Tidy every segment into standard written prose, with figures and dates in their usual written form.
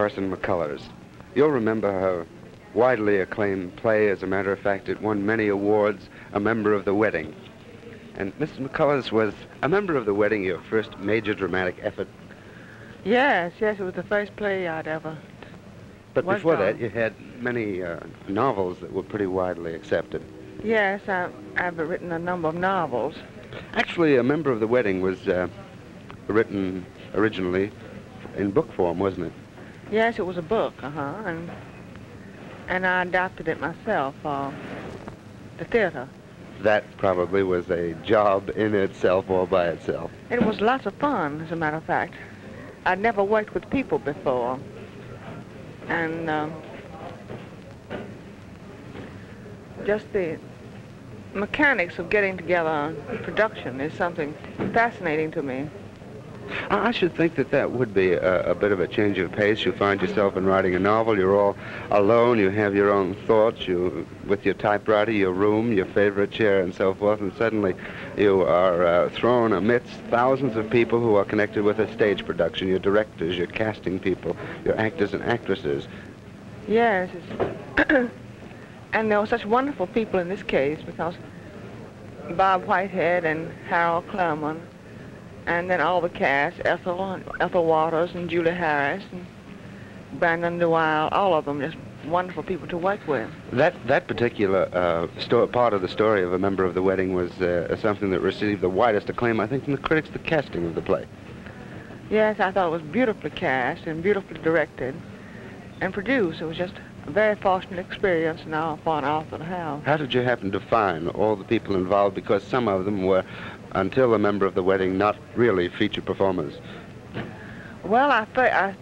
Carson McCullers. You'll remember her widely acclaimed play. As a matter of fact, it won many awards, A Member of the Wedding. And Mrs. McCullers, was A Member of the Wedding your first major dramatic effort? Yes, it was the first play I'd ever But worked before on. that, you had many novels that were pretty widely accepted. Yes, I've written a number of novels. Actually, A Member of the Wedding was written originally in book form, wasn't it? Yes, it was a book, and I adapted it myself for the theater. That probably was a job in itself, all by itself. It was lots of fun, as a matter of fact. I'd never worked with people before, and just the mechanics of getting together production is something fascinating to me. I should think that that would be a bit of a change of pace. You find yourself in writing a novel, you're all alone, you have your own thoughts, you with your typewriter, your room, your favorite chair, and so forth, and suddenly you are thrown amidst thousands of people who are connected with a stage production, your directors, your casting people, your actors and actresses. Yes, and there were such wonderful people in this case, because Bob Whitehead and Harold Clurman, and then all the cast, Ethel Waters and Julie Harris and Brandon DeWild, all of them just wonderful people to work with. That particular part of the story of A Member of the Wedding was something that received the widest acclaim, I think, from the critics, the casting of the play. Yes, I thought it was beautifully cast and beautifully directed and produced. It was just a very fortunate experience now for an author to have. How did you happen to find all the people involved? Because some of them were, until A Member of the Wedding, not really feature performers. Well, I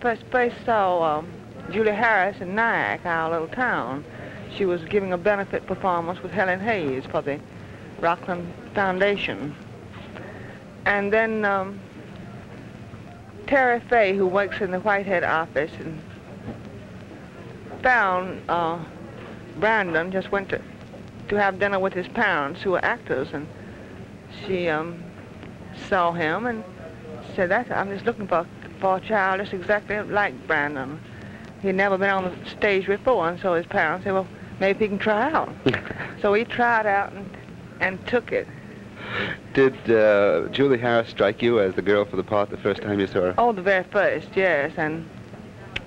first saw Julie Harris in Nyack, our little town. She was giving a benefit performance with Helen Hayes for the Rockland Foundation. And then Terry Fay, who works in the Whitehead office, and found Brandon, just went to have dinner with his parents, who were actors, and she saw him and said, I'm just looking for a child just exactly like Brandon. He'd never been on the stage before, and so his parents said, well, maybe he can try out. So he tried out and took it. Did Julie Harris strike you as the girl for the part the first time you saw her? Oh, the very first, yes, and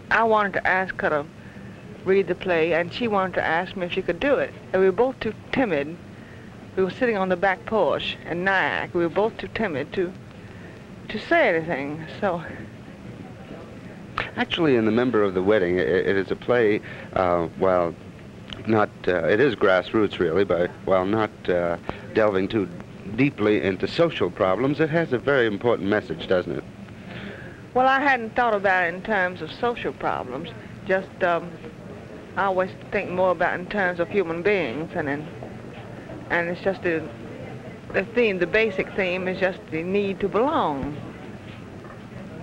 I wanted to ask her to read the play, and she wanted to ask me if she could do it. And we were both too timid. We were sitting on the back porch in Nyack. We were both too timid to say anything, so... Actually, in The Member of the Wedding, it is a play, while not... it is grassroots, really, but while not delving too deeply into social problems, it has a very important message, doesn't it? Well, I hadn't thought about it in terms of social problems. Just, I always think more about it in terms of human beings, and it's just the theme, the basic theme is just the need to belong.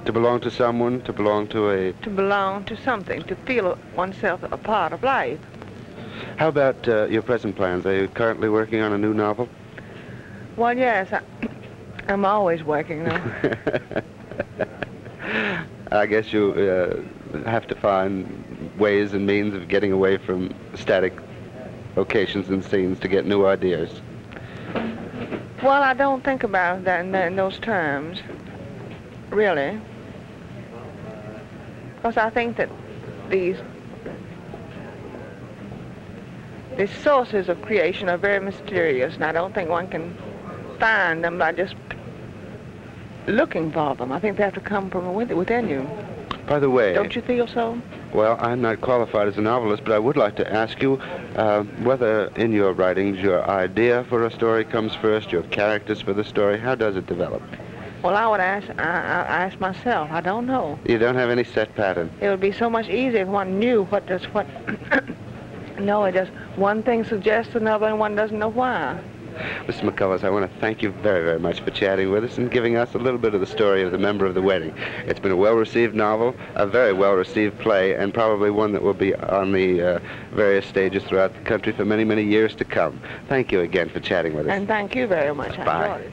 To belong to someone, to belong to a... To belong to something, to feel oneself a part of life. How about your present plans? Are you currently working on a new novel? Well, yes, I'm always working now. I guess you have to find ways and means of getting away from static locations and scenes to get new ideas. Well, I don't think about that in those terms, really. Because I think that the sources of creation are very mysterious, and I don't think one can find them by just looking for them. I think they have to come from within you. By the way... Don't you feel so? Well, I'm not qualified as a novelist, but I would like to ask you whether in your writings your idea for a story comes first, your characters for the story. How does it develop? Well, I would ask myself. I don't know. You don't have any set pattern? It would be so much easier if one knew what. No, it just one thing suggests another, and one doesn't know why. Mr. McCullers, I want to thank you very, very much for chatting with us and giving us a little bit of the story of The Member of the Wedding. It's been a well-received novel, a very well-received play, and probably one that will be on the various stages throughout the country for many, many years to come. Thank you again for chatting with us. And thank you very much. I Bye. enjoyed it.